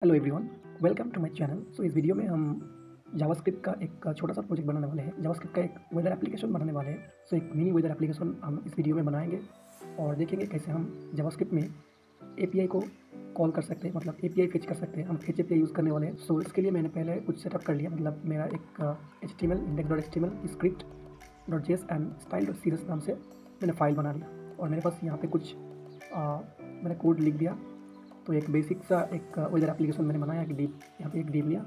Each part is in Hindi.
Hello everyone, welcome to my channel. इस वीडियो में हम जावास्क्रिप्ट का एक छोटा सा प्रोजेक्ट बनाने वाले हैं। जावास्क्रिप्ट का एक वेदर एप्लीकेशन बनाने वाले हैं। एक मिनी वेदर एप्लीकेशन हम इस वीडियो में बनाएंगे और देखेंगे कैसे हम जावास्क्रिप्ट में एपीआई को कॉल कर सकते हैं, मतलब एपीआई फेच कर सकते हैं। हम फेच एपीआई यूज़ करने वाले हैं। इसके लिए मैंने पहले कुछ सेटअप कर लिया, मतलब मेरा एक HTML index.html script .js and style.css नाम से मैंने फाइल बना लिया और मेरे पास यहाँ पे कुछ मैंने कोड लिख दिया। तो एक बेसिक सा एक वेदर एप्लीकेशन मैंने बनाया कि डिव, यहाँ पे एक डिव लिया,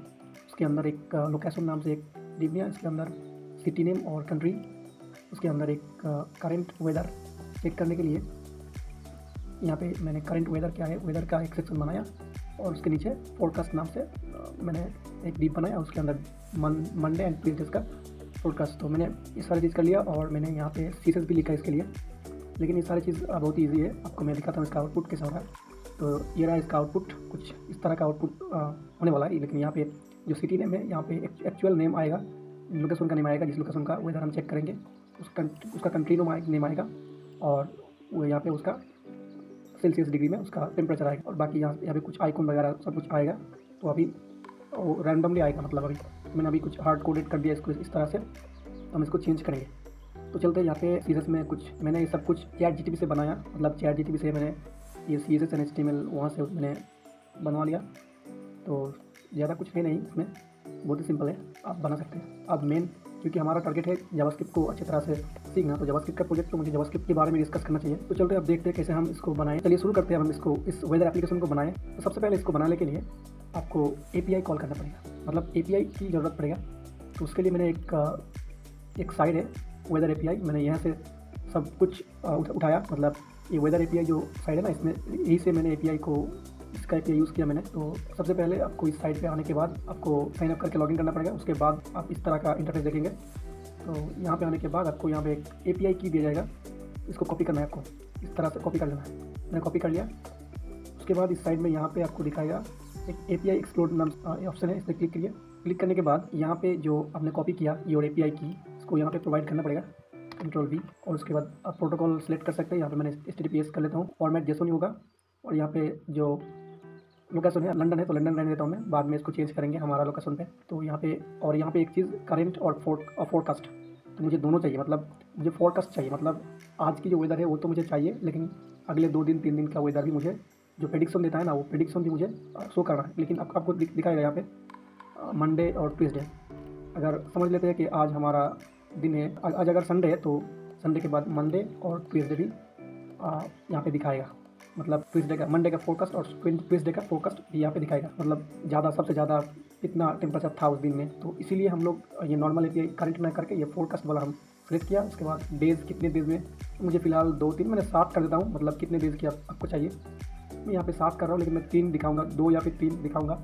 उसके अंदर एक लोकेशन नाम से एक डिव लिया, इसके अंदर सिटी नेम और कंट्री, उसके अंदर एक करंट वेदर चेक करने के लिए यहाँ पे मैंने करंट वेदर क्या है वेदर का एक सेक्शन बनाया और उसके नीचे फोरकास्ट नाम से मैंने एक डिव बनाया, उसके अंदर मंडे एंड ट्यूसडे का फोरकास्ट। तो मैंने ये सारी चीज़ कर लिया और मैंने यहाँ पे CSS भी लिखा है इसके लिए, लेकिन ये सारी चीज़ बहुत ईजी है। आपको मैं दिखाता हूँ इसका आउटपुट कैसा हो रहा है। तो ये रहा इसका आउटपुट, कुछ इस तरह का आउटपुट होने वाला है। लेकिन यहाँ पे जो सिटी नेम है, यहाँ पे एक्चुअल नेम आएगा, लोकेशन का नेम आएगा, जिस लोकेशन का वेदर हम चेक करेंगे उसका कंट्री नेम आएगा और वो यहाँ पे उसका सेल्सियस डिग्री में उसका टेम्परेचर आएगा और बाकी यहाँ पे कुछ आइकॉन वगैरह सब कुछ आएगा। तो अभी वो रैंडमली आएगा, मतलब अभी मैंने अभी कुछ हार्ड कोडेड कर दिया इसको इस तरह से। हम इसको चेंज करेंगे। तो चलते हैं यहाँ पे CSS में कुछ मैंने ये सब कुछ ChatGPT से बनाया, मतलब ChatGPT से मैंने ये CSS एंड HTML वहाँ से मैंने बनवा लिया। तो ज़्यादा कुछ है नहीं इसमें, बहुत ही सिंपल है, आप बना सकते हैं। अब मेन क्योंकि हमारा टारगेट है जावास्क्रिप्ट को अच्छी तरह से सीखना, तो जावास्क्रिप्ट का प्रोजेक्ट, तो मुझे जावास्क्रिप्ट के बारे में डिस्कस करना चाहिए। तो चलते हैं अब देखते हैं कैसे हम इसको बनाएं। चलिए शुरू करते हैं। हम इसको इस वेदर एप्लीकेशन को बनाएं। तो सबसे पहले इसको बनाने के लिए आपको API कॉल करना पड़ेगा, मतलब API की ज़रूरत पड़ेगा। तो उसके लिए मैंने एक साइड है वेदर API, मैंने यहाँ से सब कुछ उठाया, मतलब ये वेदर API जो साइड है ना, इसमें यही से मैंने API को इसका API यूज़ किया मैंने। तो सबसे पहले आपको इस साइड पे आने के बाद आपको साइन अप करके लॉगिन करना पड़ेगा। उसके बाद आप इस तरह का इंटरफेस देखेंगे। तो यहाँ पे आने के बाद आपको यहाँ पे एक API की दिया जाएगा, इसको कॉपी करना है, आपको इस तरह से कॉपी कर लेना है। मैंने कॉपी कर लिया। उसके बाद इस साइड में यहाँ पे आपको दिखाएगा एक API एक्सप्लोर नाम ऑप्शन है, इस पर क्लिक करिए। क्लिक करने के बाद यहाँ पे जो आपने कॉपी किया योर API की, इसको यहाँ पे प्रोवाइड करना पड़ेगा, Ctrl+V। और उसके बाद आप प्रोटोकॉल सेलेक्ट कर सकते हैं। यहाँ पे मैंने HTTPS कर लेता हूँ, फॉर्मेट JSON ही होगा। और यहाँ पे जो लोकेशन है लंदन है, तो लंदन रहने देता हूँ मैं, बाद में इसको चेंज करेंगे हमारा लोकेशन पे। तो यहाँ पे और यहाँ पे एक चीज़ करेंट और फोरकास्ट, तो मुझे दोनों चाहिए, मतलब मुझे फोरकास्ट चाहिए, मतलब आज की जो वेदर है वो तो मुझे चाहिए, लेकिन अगले 2 दिन 3 दिन का वेदर भी मुझे, जो प्रेडिक्शन देता है ना, वो प्रेडिक्शन भी मुझे शो करना है। लेकिन आपको दिखाएगा यहाँ पे मंडे और ट्यूसडे। अगर समझ लेते हैं कि आज हमारा दिन है, आज अगर संडे है तो संडे के बाद मंडे और ट्यूसडे भी यहाँ पे दिखाएगा, मतलब ट्यूसडे का मंडे का फोरकास्ट और ट्यूसडे का फोरकास्ट भी यहाँ पे दिखाएगा, मतलब ज़्यादा सबसे ज़्यादा कितना टेम्परेचर था उस दिन में। तो इसीलिए हम लोग ये नॉर्मल API करेंट ना करके ये फोरकास्ट वाला हम सेलेक्ट किया। उसके बाद डेज़, कितने डेज़ में, तो मुझे फ़िलहाल 2-3 मैंने 7 कर देता हूँ, मतलब कितने डेज़ की आपको चाहिए। मैं यहाँ पे 7 कर रहा हूँ, लेकिन मैं 3 दिखाऊँगा, 2 या फिर 3 दिखाऊँगा।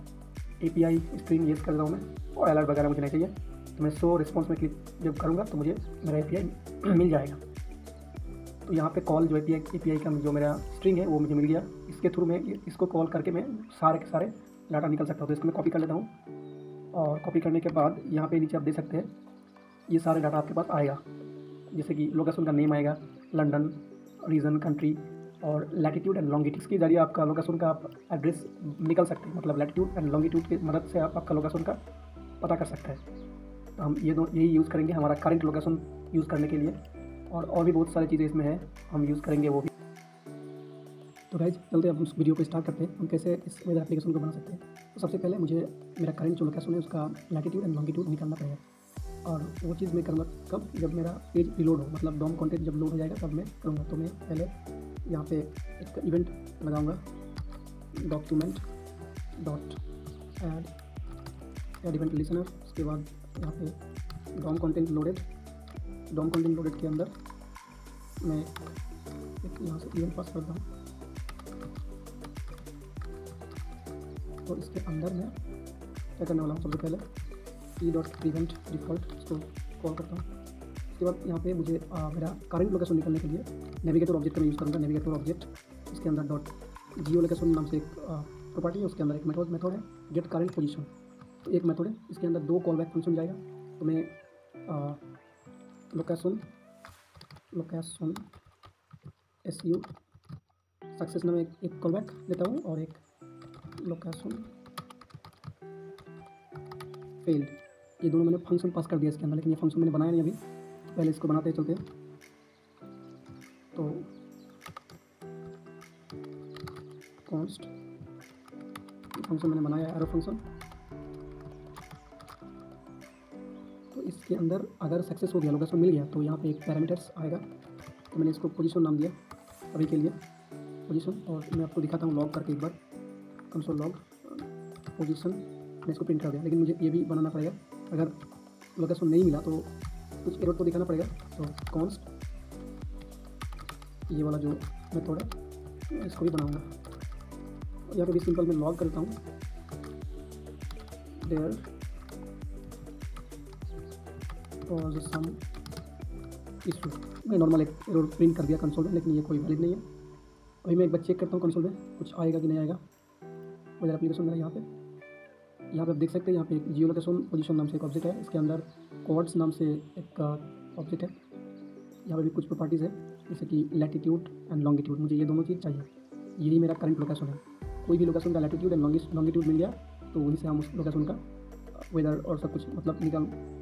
API स्ट्रिंग येस कर रहा हूँ मैं, और अलर्ट वगैरह मुझे नहीं चाहिए। तो मैं शो रिस्पॉन्स में क्लिक जब करूँगा तो मुझे मेरा API मिल जाएगा। तो यहाँ पे कॉल जो API का जो मेरा स्ट्रिंग है वो मुझे मिल गया। इसके थ्रू मैं इसको कॉल करके मैं सारे के सारे डाटा निकल सकता हूँ। तो इसको मैं कॉपी कर लेता हूँ और कॉपी करने के बाद यहाँ पे नीचे आप देख सकते हैं ये सारे डाटा आपके पास आएगा, जैसे कि लोकेशन का नेम आएगा, लंदन, रीजन, कंट्री और लैटिट्यूड एंड लॉन्गिट्यूड के जरिए आपका लोकेशन का आप एड्रेस निकल सकते हैं, मतलब लैटिट्यूड एंड लॉन्गिट्यूड की मदद से आप आपका लोकेशन का पता कर सकते हैं। तो हम यही यूज़ करेंगे हमारा करंट लोकेशन यूज़ करने के लिए, और भी बहुत सारी चीज़ें इसमें हैं, हम यूज़ करेंगे वो भी। तो गाइज चलते हैं, अब उस वीडियो को स्टार्ट करते हैं, हम कैसे इस वेदर एप्लीकेशन को बना सकते हैं। तो सबसे पहले मुझे मेरा करंट जो लोकेशन है उसका लैटिट्यूड एंड लॉन्गिट्यूड निकालना पड़ेगा, और वो चीज़ मैं करूँगा कब, जब मेरा पेज रिलोड हो, मतलब डॉम कंटेंट जब लोड हो जाएगा तब मैं करूँगा। तो मैं पहले यहाँ पे एक इवेंट लगाऊँगा, document dot add event listener. उसके बाद यहाँ पे डॉम कंटेंट लोडेड के अंदर मैं एक यहाँ से इवेंट पास करता हूँ। तो इसके अंदर मैं क्या करने वाला हूँ, सबसे पहले e.prevent डिफ़ॉल्ट इसको कॉल करता हूँ। उसके बाद यहाँ पे मुझे मेरा करंट लोकेशन निकलने के लिए नेविगेटर ऑब्जेक्ट का मैं यूज़ करूँगा। नेविगेटर ऑब्जेक्ट, इसके अंदर डॉट जियो लोकेशन नाम से एक प्रॉपर्टी है, उसके अंदर एक मेथड है गेट करंट पोजीशन। तो एक मेथड है, इसके अंदर 2 कॉल बैक फंक्शन जाएगा। तो मैं लोकेशन SU सक्सेस नाम एक कॉल बैक लेता हूँ, और एक लोकेशन फेल्ड, ये दोनों मैंने फंक्शन पास कर दिया इसके अंदर, लेकिन ये फंक्शन मैंने बनाया नहीं अभी। पहले इसको बनाते चलते हैं। तो कॉन्स्ट फंक्शन मैंने बनाया एरो फंक्शन। तो इसके अंदर अगर सक्सेस हो गया, लोकेशन मिल गया, तो यहाँ पे एक पैरामीटर्स आएगा। तो मैंने इसको पोजीशन नाम दिया अभी के लिए, पोजीशन। और मैं आपको दिखाता हूँ लॉग करके एक बार, कंसोल लॉग पोजीशन, मैं इसको प्रिंट कर दिया। लेकिन मुझे ये भी बनाना पड़ेगा, अगर लोकेशन नहीं मिला तो कुछ एरर तो दिखाना पड़ेगा। तो कॉन्स्ट ये वाला जो मेथड है इसको भी बनाऊंगा। यहाँ पे भी सिंपल मैं लॉग करता हूँ, देयर और सम इशू। मैं नॉर्मल एक एरर प्रिंट कर दिया कंसोल में, लेकिन ये कोई वैलिड नहीं है। अभी मैं एक बार चेक करता हूँ कंसोल में कुछ आएगा कि नहीं आएगा। वेदर एप्लीकेशन मेरा यहाँ पे आप देख सकते हैं, यहाँ पे एक जियो लोकेशन पोजीशन नाम से एक ऑब्जेक्ट है, इसके अंदर कोऑर्ड्स नाम से एक ऑब्जेक्ट है। यहाँ पे भी कुछ प्रॉपर्टीज़ है, जैसे कि लैटिट्यूड एंड लॉन्गिट्यूड। मुझे ये दोनों चीज़ चाहिए, यही मेरा करंट लोकेशन है। कोई भी लोकेशन का लैटिट्यूड एंड लॉन्गिट्यूड मिल गया तो वहीं से हम उस लोकेशन का वेदर और सब कुछ मतलब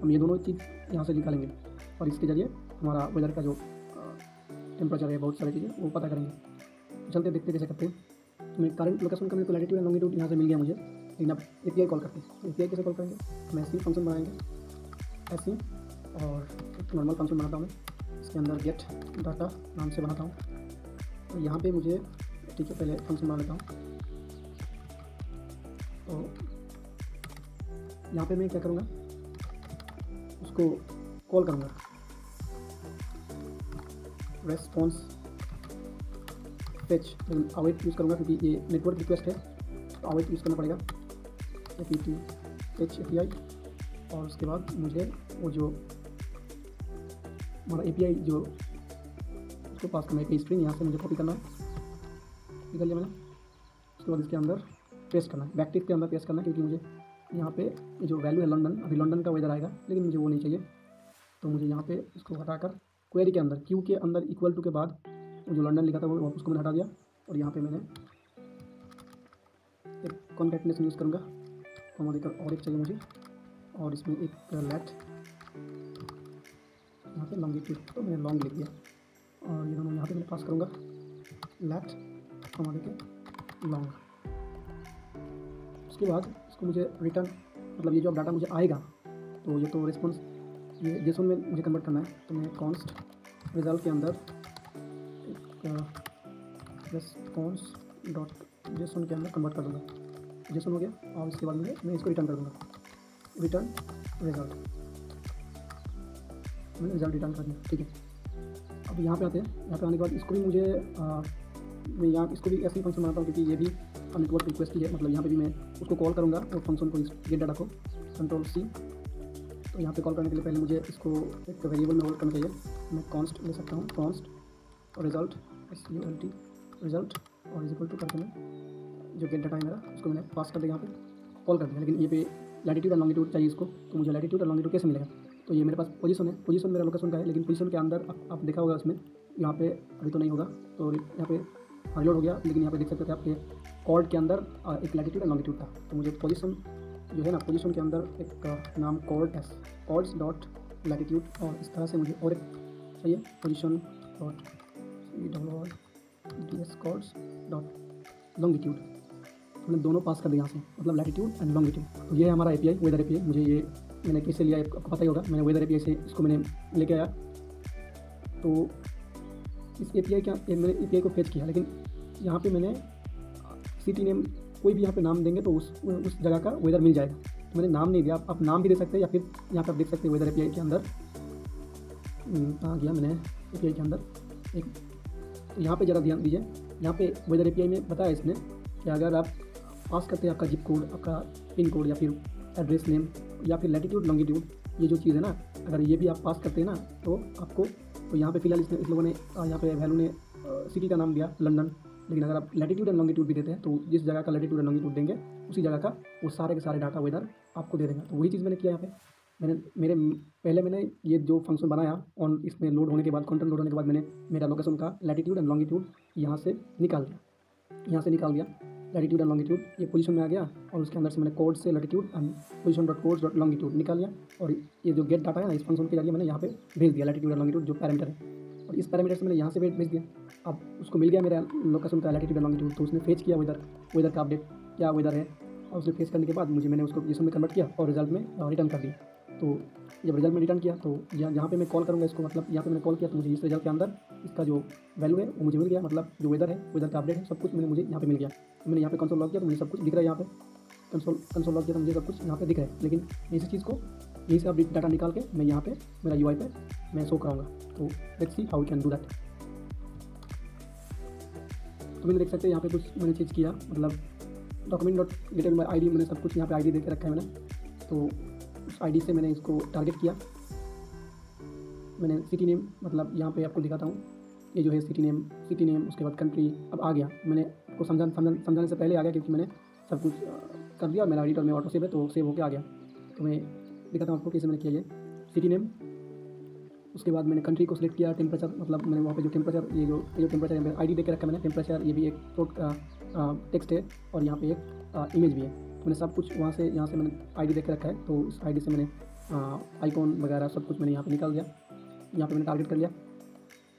हम ये दोनों चीज़ यहाँ से निकालेंगे, और इसके ज़रिए हमारा वेदर का जो टेम्परेचर है, बहुत सारी चीज़ें वो पता करेंगे। चलते देखते कैसे करते हैं। तो मैं करंट लोकेशन का मेरे को लैटिट्यूड एंड लॉन्गिट्यूड यहाँ से मिल गया मुझे, लेकिन अब API कॉल करते हैं। तो API कैसे कॉल करेंगे, हम ऐसे ही फंक्शन बनाएंगे, ऐसे ही। और एक नॉर्मल फंक्शन बनाता हूँ मैं, इसके अंदर गेट डाटा नाम से बनाता हूँ। तो यहाँ पे मुझे ठीक है, पहले फंक्शन बना लेता हूँ। तो यहाँ पे मैं क्या करूँगा, उसको कॉल करूँगा रेस्पॉन्स फेच, लेकिन अवेट यूज़ करूँगा क्योंकि ये नेटवर्क रिक्वेस्ट है, तो अवेट यूज़ करना पड़ेगा, apt fetch API। और उसके बाद मुझे वो जो हमारा API जो उसको पास करना है, API स्ट्रिंग यहाँ से मुझे कॉपी करना है, कॉपी कर लिया मैंने। उसके बाद इसके अंदर पेस्ट करना है, बैकटिक के अंदर पेस्ट करना है, क्योंकि मुझे यहाँ पे जो वैल्यू है लंदन, अभी लंदन का वेदर आएगा, लेकिन मुझे वो नहीं चाहिए। तो मुझे यहाँ पे इसको हटाकर क्वेरी के अंदर क्यू के अंदर इक्वल टू के बाद वो जो लंदन लिखा था वो उसको मैंने हटा दिया। और यहाँ पे मैंने एक कॉन्कैटिनेशन यूज़ करूँगा, कॉमा देकर और एक चाहिए मुझे, और इसमें एक लेट यहाँ पे लॉन्गिट्यूड, तो मैंने लॉन्ग लिख दिया। और ये दोनों यहाँ पे मैं पास करूँगा, लेट कॉमा देकर लॉन्ग। उसके बाद इसको मुझे रिटर्न, मतलब ये जो डाटा मुझे आएगा, तो ये तो रिस्पॉन्स ये जेसन में मुझे कन्वर्ट करना है। तो मैं कॉन्स्ट रिजल्ट के अंदर एक रिस्पॉन्स डॉट जेसन के अंदर कन्वर्ट कर दूँगा, जेसन हो गया। और इसके बाद मैं इसको रिटर्न कर दूँगा, रिटर्न रिजल्ट, मैंने रिजल्ट रिटर्न कर दिया। ठीक है, अब यहाँ पे आते हैं। यहाँ पे आने के बाद इसको भी मुझे मैं यहाँ इसको भी ऐसे ही फंक्शन बनाता हूँ, क्योंकि ये भी नेटवर्क रिक्वेस्ट ही है। मतलब यहाँ पे भी मैं उसको कॉल करूँगा और फंक्शन को, गेट डाटा को कंट्रोल C। तो यहाँ पे कॉल करने के लिए पहले मुझे इसको एक वेरिएबल में होल्ड करना चाहिए। मैं कॉन्स्ट ले सकता हूँ, कॉन्स्ट और रिजल्ट SULT रिजल्ट, और इज इक्वल टू करके मैं जो गेट डाटा है मेरा उसको मैंने पास कर दिया, यहाँ पे कॉल कर दिया। लेकिन ये पे लैटिट्यूड और लॉन्गिट्यूड चाहिए इसको, तो मुझे लैटिट्यूड और लॉन्गिट्यूड कैसे मिलेगा। तो ये मेरे पास पोजीशन है, पोजीशन मेरा लोकेशन का है, लेकिन पोजीशन के अंदर आप देखा होगा उसमें यहाँ पे अभी तो नहीं होगा, तो यहाँ पे रिलोड हो गया। लेकिन यहाँ पे देख सकते थे आपके कॉर्ड के अंदर एक लैटिट्यूड और लॉन्गिट्यूड था। तो मुझे पोजीशन जो है ना, पोजीशन के अंदर एक नाम कॉर्ड्स डॉट लैटिट्यूड, और इस तरह से मुझे और एक चाहिए position dot DS coords dot longitude. मैंने दोनों पास कर दिया यहाँ से, मतलब लैटिट्यूड एंड लॉन्गिट्यूड। तो ये है हमारा API वेदर API। मुझे ये मैंने कैसे लिया आपको पता ही होगा, मैंने वेदर API से इसको मैंने लेके आया। तो इस API का मैंने API को फेच किया, लेकिन यहाँ पे मैंने सिटी नेम कोई भी यहाँ पे नाम देंगे तो उस जगह का वेदर मिल जाएगा। तो मैंने नाम नहीं दिया, आप नाम भी दे सकते हैं, या फिर यहाँ पर आप देख सकते हैं वेदर API के अंदर कहाँ गया मैंने API के अंदर एक, तो यहाँ पे ज़रा ध्यान दीजिए। यहाँ पे वेदर API में बताया इसने कि अगर आप पास करते हैं आपका जिप कोड, आपका पिन कोड, या फिर एड्रेस नेम, या फिर लैटिट्यूड लॉन्गिट्यूड, ये जो चीज़ है ना, अगर ये भी आप पास करते हैं ना तो आपको, तो यहाँ पे फिलहाल इस लोगों ने यहाँ पे वैल्यू ने सिटी का नाम दिया लंदन, लेकिन अगर आप लैटिट्यूड एंड लॉन्गिट्यूड भी देते हैं तो जिस जगह का लैटिट्यूड एंड लॉन्गिट्यूड देंगे उसी जगह का वो सारे के सारे डाटा वेदर आपको दे देगा। तो वही चीज़ मैंने किया यहाँ पे। मैंने ये जो फंक्शन बनाया और इसमें लोड होने के बाद, कंटेंट लोड होने के बाद, मैंने मेरा लोकेशन का लैटिट्यूड एंड लॉन्गिट्यूड यहाँ से निकाल दिया। लैटिट्यूड एंड लॉन्गिट्यूड ये पोजीशन में आ गया और उसके अंदर से मैंने कोड से latitude and position dot codes dot longitude निकाल लिया और ये जो गेट डाटा है ना इस फंक्शन के जरिए मैंने यहाँ पे भेज दिया लैटिट्यूड एंड लॉन्गिट्यूड जो पैरामीटर है और इस पैरामीटर से मैंने यहाँ से भेज दिया। अब उसको मिल गया मेरा लोकेशन का लैटिट्यूड एंड लॉन्गिट्यूड, तो उसने फेच किया वेदर का अपडेट क्या वेदर है और उसने फेच करने के बाद मैंने उसको पोजीशन में कन्वर्ट किया और रिजल्ट में रिटर्न कर दिया। तो जब रिजल्ट में रिटर्न किया तो यहाँ पे मैं कॉल करूँगा इसको, मतलब यहाँ पे मैंने कॉल किया तो मुझे इस रिजल्ट के अंदर इसका जो वैल्यू है वो मुझे मिल गया, मतलब जो वेदर है वेदर का अपडेट है सब कुछ मुझे यहाँ पे मिल गया। तो मैंने यहाँ पे कंसोल लॉग किया तो मुझे सब कुछ दिख रहा है, यहाँ पे कंसोल लॉग किया तो मुझे सब कुछ यहाँ पे दिख रहा है। लेकिन इसी चीज़ को यहीं से अपडेट डाटा निकाल के मैं यहाँ पे मेरा यूआई पे मैं शो कराऊंगा। तो let's see how we can do that. तो मैंने देख सकते हैं यहाँ पे कुछ मैंने चीज़ किया, मतलब डॉक्यूमेंट डॉट गेट में आई डी मैंने सब कुछ यहाँ पे आई डी दे के रखा है मैंने। तो उस आई डी से मैंने इसको टारगेट किया, मैंने सिटी नेम मतलब यहाँ पे आपको दिखाता हूँ, ये जो है सिटी नेम उसके बाद कंट्री। अब आ गया, मैंने आपको समझाने से पहले आ गया क्योंकि मैंने सब कुछ कर दिया और मेरा एडिटर में ऑटो सेव है तो सेव होकर आ गया। तो मैं दिखाता हूँ आपको कैसे मैंने किया ये सिटी नेम। उसके बाद मैंने कंट्री को सिलेक्ट किया, टेम्परेचर मतलब मैंने वहाँ पे जो टेम्परेचर ये जो टेम्परेचर आई डी दे के रखा है मैंने टेम्परेचर, ये भी एक फ्लोट का टेक्स्ट है और यहाँ पे एक इमेज भी है। तो मैंने सब कुछ यहाँ से मैंने आई डी दे के रखा है, तो उस आई डी से मैंने आइकॉन वगैरह सब कुछ मैंने यहाँ पे निकाल दिया। यहाँ पे मैंने टारगेट कर लिया।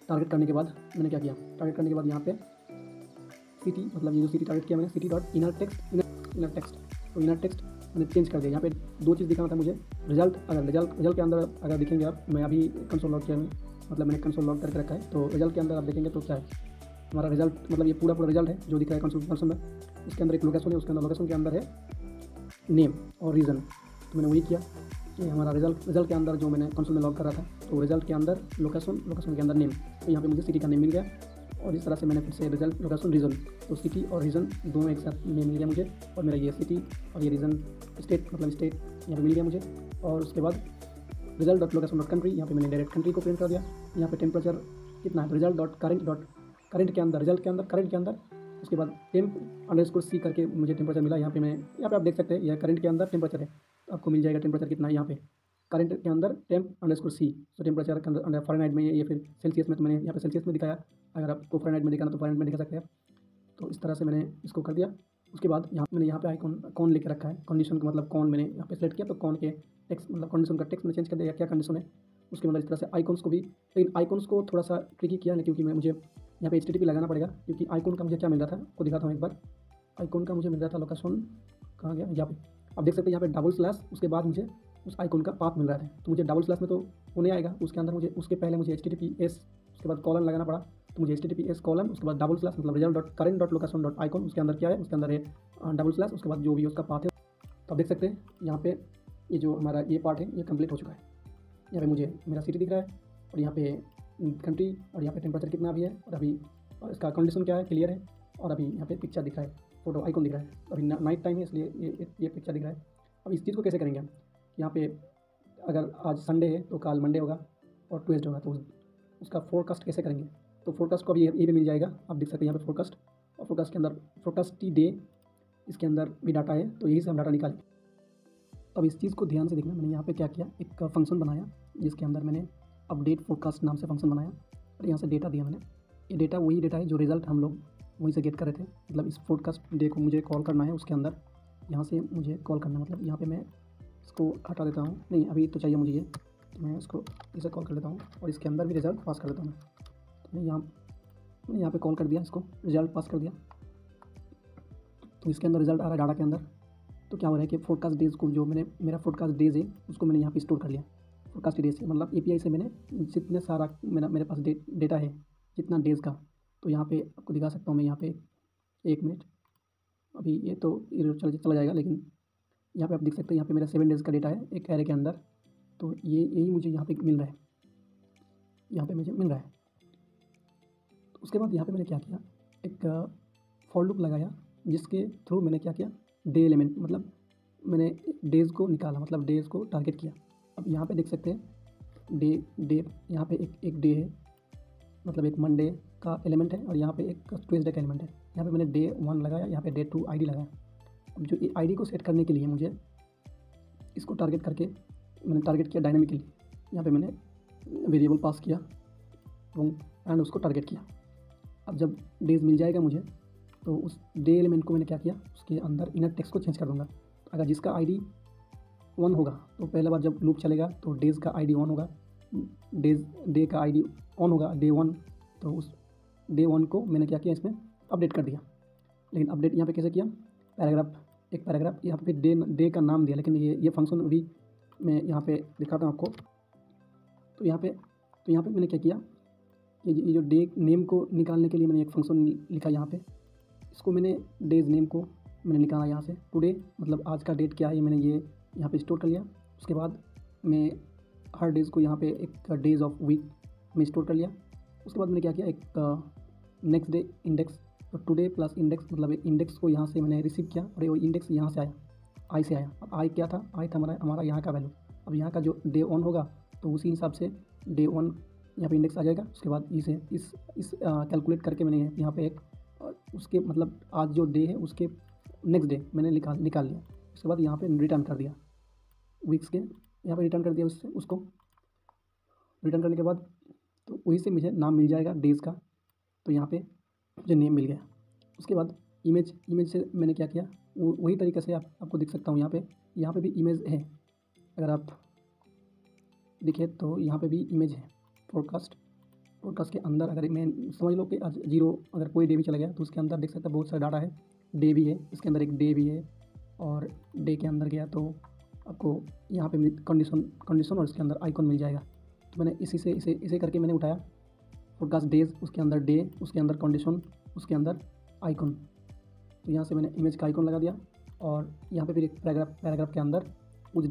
टारगेट करने के बाद मैंने क्या किया, टारगेट करने के बाद यहाँ पे सिटी मतलब ये जो सिटी टारगेट किया मैंने सिटी डॉट इनर टेक्स्ट तो इनर टेक्स्ट मैंने चेंज कर दिया। यहाँ पे दो चीज़ दिखाना था मुझे, रिजल्ट अगर रिजल्ट के अंदर अगर देखेंगे आप, मैं अभी कंसोल लॉग किया मतलब मैंने कंसोल लॉग करके रखा है। तो रिजल्ट के अंदर आप देखेंगे तो क्या है हमारा रिजल्ट, मतलब ये पूरा रिजल्ट है जो दिख रहा है कंसोल में। उसके अंदर एक लोकेशन है, उसके अंदर लोकेशन के अंदर है नेम और रीज़न। तो मैंने वही किया कि हमारा रिजल्ट के अंदर जो मैंने कंसोल में लॉग कर रहा था तो रिजल्ट के अंदर लोकेशन के अंदर नेम, तो यहाँ पे मुझे सिटी का नेम मिल गया। और इस तरह से मैंने फिर से रिजल्ट लोकेशन रीजन, तो सिटी और रीजन दोनों एक साथ में मिल गया मुझे। और मेरा ये सिटी और ये रीजन स्टेट मतलब स्टेट यहाँ पे मिल गया मुझे। और उसके बाद result dot location dot country, यहाँ पे मैंने डायरेक्ट कंट्री को प्रिंट कर दिया। यहाँ पे टेम्परेचर कितना है, रिजल्ट डॉट करेंट के अंदर रिजल्ट के अंदर करेंट के अंदर उसके बाद टेम्प_c करके मुझे टेम्परेचर मिला। यहाँ पे आप देख सकते हैं यह करेंट के अंदर टेम्परेचर है, आपको मिल जाएगा टेम्परेचर कितना है यहाँ पे करंट के अंदर टेम्प_c। तो टेम्परेचर के अंदर फ़ारेनहाइट में ये फिर सेल्सियस में, तो मैंने यहाँ पे सेल्सियस में दिखाया। अगर आपको फ़ारेनहाइट में दिखाना तो फ़ारेनहाइट में दिखा सकते हैं। तो इस तरह से मैंने इसको कर दिया। उसके बाद मैंने यहाँ पे आइकॉन कौन लेके रखा है, कंडीशन का मतलब कौन मैंने यहाँ पे सेलेक्ट किया, तो कौन के टेक्स्ट मतलब कंडीशन का टेक्स्ट मैंने चेंज कर दिया क्या कंडीशन है उसके मतलब इस तरह से आइकॉन्स को भी। लेकिन आइकॉन्स को थोड़ा सा ट्रिकी किया है क्योंकि मुझे यहाँ पे HTTP लगाना पड़ेगा, क्योंकि आइकॉन का मुझे क्या मिल रहा था आपको दिखाता हूँ एक बार। आइकॉन का मुझे मिल रहा था लोकेशन कहाँ गया, यहाँ पे आप देख सकते हैं यहाँ पे डबल स्लैश, उसके बाद मुझे उस आइकॉन का पाथ मिल रहा है। तो मुझे डबल स्लैश में तो वो नहीं आएगा, उसके अंदर मुझे उसके पहले मुझे HTTPS उसके बाद कॉलन लगाना पड़ा। तो मुझे HTTPS कॉलन उसके बाद डबल स्लैश मतलब result dot current dot location dot icon, उसके अंदर क्या है उसके अंदर है डबल स्लैश, उसके बाद जो भी उसका पाथ है। तो आप देख सकते हैं यहाँ पे ये जो हमारा ये पार्ट है ये कंप्लीट हो चुका है। यहाँ पे मुझे मेरा सिटी दिख रहा है और यहाँ पे कंट्री और यहाँ पे टेम्परेचर कितना भी है और अभी और इसका कंडीशन क्या है क्लियर है। और अभी यहाँ पे पिक्चर दिख रहा है, फोटो आइकॉन दिख रहा है। अभी नाइट टाइम है इसलिए ये पिक्चर दिख रहा है। अब इस चीज़ को कैसे करेंगे हम, यहाँ पे अगर आज संडे है तो कल मंडे होगा और ट्यूसडे होगा, तो उसका फोरकास्ट कैसे करेंगे। तो फोरकास्ट को अभी ये भी मिल जाएगा, आप देख सकते हैं यहाँ पे फोरकास्ट, और फोरकास्ट के अंदर फोरकास्ट डे इसके अंदर भी डाटा है, तो यही से हम डाटा निकालेंगे। अब इस चीज़ को ध्यान से देखना, मैंने यहाँ पे क्या किया, एक फंक्शन बनाया जिसके अंदर मैंने अपडेट फोरकास्ट नाम से फंक्शन बनाया और यहाँ से डेटा दिया मैंने। ये डेटा वही डेटा है जो रिज़ल्ट हम लोग वहीं से गेट कर रहे थे, मतलब इस फोरकास्ट डे को मुझे कॉल करना है, उसके अंदर यहाँ से मुझे कॉल करना है। मतलब यहाँ पे मैं इसको हटा देता हूँ, नहीं अभी तो चाहिए मुझे ये, तो मैं इसको इसे कॉल कर लेता हूँ और इसके अंदर भी रिज़ल्ट पास कर देता हूँ। तो मैंने यहाँ पे कॉल कर दिया, इसको रिज़ल्ट पास कर दिया। तो इसके अंदर रिज़ल्ट आ रहा है डाटा के अंदर। तो क्या हो रहा है कि फोरकास्ट डेज़ को जो मेरा फोरकास्ट डेज़ है उसको मैंने यहाँ पे स्टोर कर लिया। फोरकास्ट डेज से मतलब API से मैंने जितने सारा मेरे पास डेटा है जितना डेज़ का, तो यहाँ पे आपको दिखा सकता हूँ मैं। यहाँ पे 1 मिनट, अभी ये तो चला जाएगा, लेकिन यहाँ पे आप देख सकते हैं यहाँ पे मेरा 7 डेज़ का डेटा है एक एरे के अंदर। तो यही मुझे यहाँ पे मिल रहा है, यहाँ पे मुझे मिल रहा है। तो उसके बाद यहाँ पे मैंने क्या किया, एक फॉर लूप लगाया जिसके थ्रू मैंने क्या किया, डे एलिमेंट मतलब मैंने डेज़ को निकाला, मतलब डेज़ को टारगेट किया। अब यहाँ पे देख सकते हैं डे यहाँ पे एक डे है, मतलब एक मंडे का एलिमेंट है और यहाँ पे एक ट्यूसडे का एलिमेंट है। यहाँ पे मैंने डे 1 लगाया, यहाँ पे डे 2 ID लगाया। अब जो ID को सेट करने के लिए मुझे इसको टारगेट करके मैंने टारगेट किया डायनामिकली। यहाँ पे मैंने वेरिएबल पास किया एंड उसको टारगेट किया। अब जब डेज़ मिल जाएगा मुझे तो उस डे एलिमेंट को मैंने क्या किया, उसके अंदर इनर टेक्स्ट को चेंज कर दूँगा। अगर जिसका आईडी 1 होगा तो पहला बार जब लूप चलेगा तो डेज़ का आईडी 1 होगा, डे का आईडी ऑन होगा, डे 1, तो उस डे 1 को मैंने क्या किया, इसमें अपडेट कर दिया। लेकिन अपडेट यहाँ पे कैसे किया, एक पैराग्राफ यहाँ पे डे का नाम दिया, लेकिन ये फंक्शन भी मैं यहाँ पे दिखाता हूँ आपको। तो यहाँ पे मैंने क्या किया, ये जो डे नेम को निकालने के लिए मैंने एक फंक्शन लिखा यहाँ पे। इसको मैंने डेज नेम को मैंने निकाला यहाँ से, टुडे मतलब आज का डेट क्या है, मैंने ये यहाँ पे स्टोर कर लिया। उसके बाद मैं हर डेज़ को यहाँ पे एक डेज ऑफ वीक में स्टोर कर लिया। उसके बाद मैंने क्या किया, एक नेक्स्ट डे इंडेक्स, तो टुडे प्लस इंडेक्स मतलब इंडेक्स को यहाँ से मैंने रिसीव किया और ये इंडेक्स यहाँ से आया, आई से आया। अब आई क्या था, आई था हमारा यहाँ का वैल्यू। अब यहाँ का जो डे 1 होगा तो उसी हिसाब से डे 1 यहाँ पे इंडेक्स आ जाएगा। उसके बाद इसे इस कैलकुलेट करके मैंने यहाँ पे एक उसके मतलब आज जो डे है उसके नेक्स्ट डे मैंने निकाल लिया। उसके बाद यहाँ पे रिटर्न कर दिया, वीक्स के यहाँ पे रिटर्न कर दिया उसको रिटर्न करने के बाद तो वहीं से मुझे नाम मिल जाएगा डेज़ का। तो यहाँ पे मुझे नेम मिल गया। उसके बाद इमेज से मैंने क्या किया, वही तरीके से आपको दिख सकता हूँ। यहाँ पे भी इमेज है, अगर आप दिखे तो यहाँ पे भी इमेज है। पॉडकास्ट के अंदर अगर मैं समझ लो कि आज 0 अगर कोई डे भी चला गया तो उसके अंदर देख सकता है बहुत सारा डाटा है, डे भी है, इसके अंदर एक डे भी है। और डे के अंदर गया तो आपको यहाँ पे कंडीशन और इसके अंदर आइकॉन मिल जाएगा। तो मैंने इसे करके मैंने उठाया, पॉडकास्ट डेज, उसके अंदर डे, उसके अंदर कंडीशन, उसके अंदर आइकॉन। तो यहाँ से मैंने इमेज का आइकॉन लगा दिया और यहाँ पे फिर एक पैराग्राफ के अंदर उस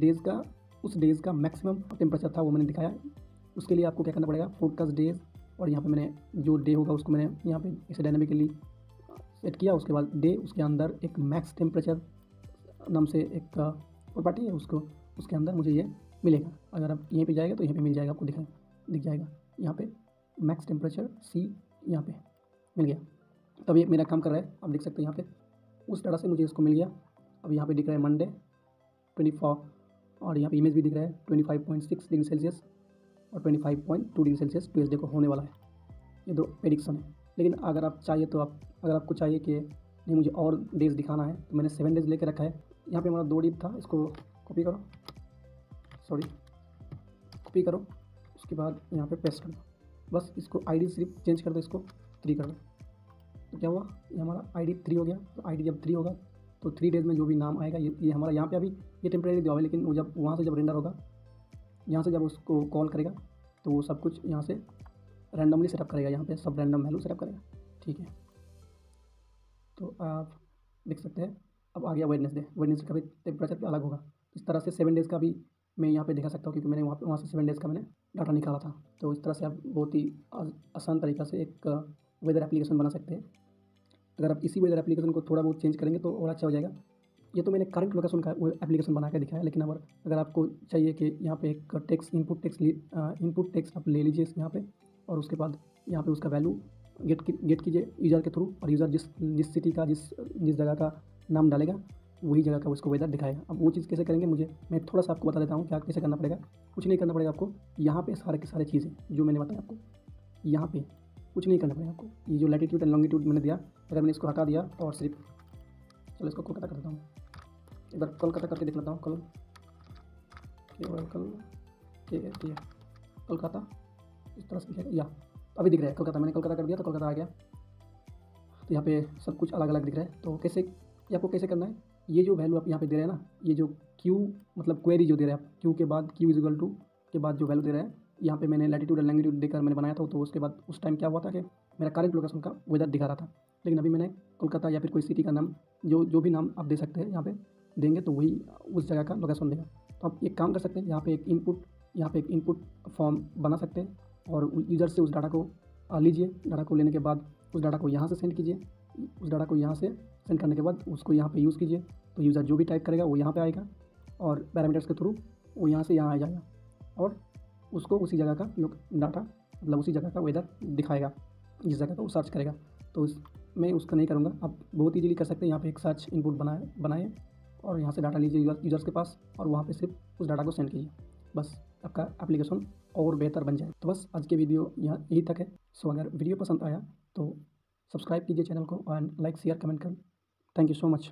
डेज़ का मैक्सिमम टेम्परेचर था वो मैंने दिखाया। उसके लिए आपको क्या करना पड़ेगा, पॉडकास्ट डेज, और यहाँ पे मैंने जो डे होगा उसको मैंने यहाँ पे इसे डायनामिकली सेट किया। उसके बाद डे, उसके अंदर एक मैक्स टेम्परेचर नाम से एक प्रॉपर्टी है, उसके अंदर मुझे ये मिलेगा। अगर आप यहीं पे जाएगा तो यहाँ पे मिल जाएगा, आपको दिख जाएगा यहाँ पे मैक्स टेम्परेचर सी यहाँ पे मिल गया। तब ये मेरा काम कर रहा है, आप देख सकते हैं यहाँ पे उस तरह से मुझे इसको मिल गया। अब यहाँ पे दिख रहा है मंडे 24 और यहाँ पे इमेज भी दिख रहा है 25.6 डिग्री सेल्सियस और 25.2 डिग्री सेल्सियस ट्यूसडे को होने वाला है। ये 2 प्रेडिक्शन है। लेकिन अगर आप चाहिए तो अगर आपको चाहिए कि नहीं मुझे और डेज दिखाना है तो मैंने 7 डेज लेके रखा है। यहाँ पे हमारा 2 डिप था, इसको कॉपी करो, उसके बाद यहाँ पे पेस्ट कर दो। बस इसको आईडी सिर्फ चेंज कर दो, इसको 3 कर दो। तो क्या हुआ, ये हमारा आईडी 3 हो गया। तो आईडी जब 3 होगा तो 3 डेज़ में जो भी नाम आएगा ये हमारा यहाँ पे अभी ये टेम्परेरी दिया हुआ है, लेकिन वो जब वहाँ से जब रेंडर होगा, यहाँ से जब उसको कॉल करेगा तो वो सब कुछ यहाँ से रैंडमली सेटअप करेगा, यहाँ पे सब रैंडम वैल्यू सेटअप करेगा। ठीक है, तो आप देख सकते हैं अब आ गया वेडनेसडे का भी टेम्परेचर अलग होगा। इस तरह से 7 डेज़ का भी मैं यहाँ पे दिखा सकता हूँ, क्योंकि मैंने वहाँ से 7 डेज़ का मैंने डाटा निकाला था। तो इस तरह से आप बहुत ही आसान तरीक़ा से एक वेदर एप्लीकेशन बना सकते हैं। अगर आप इसी वेदर एप्लीकेशन को थोड़ा बहुत चेंज करेंगे तो और अच्छा हो जाएगा। ये तो मैंने करंट लोकेशन का वो एप्लीकेशन बना के दिखाया, लेकिन अगर आपको चाहिए कि यहाँ पे एक इनपुट टेक्स्ट आप ले लीजिए यहाँ पे, और उसके बाद यहाँ पे उसका वैल्यू गेट कीजिए यूज़र के थ्रू, और यूज़र जिस सिटी का जिस जगह का नाम डालेगा वही जगह का उसको वेदर दिखाएगा। अब वो चीज़ कैसे करेंगे मैं थोड़ा सा आपको बता देता हूँ क्या कैसे करना पड़ेगा। कुछ नहीं करना पड़ेगा आपको, यहाँ पे सारे के सारे चीज़ें जो मैंने बताया आपको, यहाँ पे कुछ नहीं करना पड़ेगा आपको। ये जो लैटिट्यूड एंड लॉन्गिट्यूड मैंने दिया, अगर मैंने इसको हटा दिया और सिर्फ चलो इसको कोलकाता कर देता हूँ, एक बार कोलकाता करके देख लेता हूँ। कोलकाता इस तरह से दिखेगा, या अभी दिख रहा है कोलकाता, मैंने कोलकाता कर दिया तो कोलकाता आ गया। तो यहाँ पे सब कुछ अलग अलग दिख रहा है। तो कैसे ये आपको कैसे करना है, ये जो वैल्यू आप यहाँ पे दे रहे हैं ना, ये जो क्यू मतलब क्वेरी जो दे रहे हैं आप, क्यू के बाद क्यू इज इक्वल टू के बाद जो वैल्यू दे रहे हैं, यहाँ पे मैंने लैटिट्यूड एंड लॉन्गिट्यूड देकर मैंने बनाया था। तो उसके बाद उस टाइम क्या हुआ था कि मेरा करंट लोकेशन का वेदर दिखा रहा था, लेकिन अभी मैंने कोलकाता या फिर कोई सिटी का नाम जो भी नाम आप दे सकते हैं यहाँ पे देंगे तो वही उस जगह का लोकेशन देगा। तो आप एक काम कर सकते हैं, यहाँ पे एक इनपुट फॉर्म बना सकते हैं और यूज़र से उस डाटा को लीजिए। डाटा को लेने के बाद उस डाटा को यहाँ से सेंड कीजिए, उस डाटा को यहाँ से सेंड करने के बाद उसको यहाँ पे यूज़ कीजिए। तो यूज़र जो भी टाइप करेगा वो यहाँ पे आएगा और पैरामीटर्स के थ्रू वो यहाँ से यहाँ आ जाएगा और उसको उसी जगह का डाटा मतलब उसी जगह का वेदर दिखाएगा जिस जगह का वो सर्च करेगा। तो मैं उसका नहीं करूँगा, आप बहुत ईजीली कर सकते हैं। यहाँ पे एक सर्च इनपुट बनाए और यहाँ से डाटा लीजिए यूज़र्स के पास और वहाँ पे सिर्फ उस डाटा को सेंड कीजिए, बस आपका एप्लीकेशन और बेहतर बन जाए। तो बस आज के वीडियो यहाँ यही तक है। सो अगर वीडियो पसंद आया तो सब्सक्राइब कीजिए चैनल को एंड लाइक शेयर कमेंट कर। Thank you so much.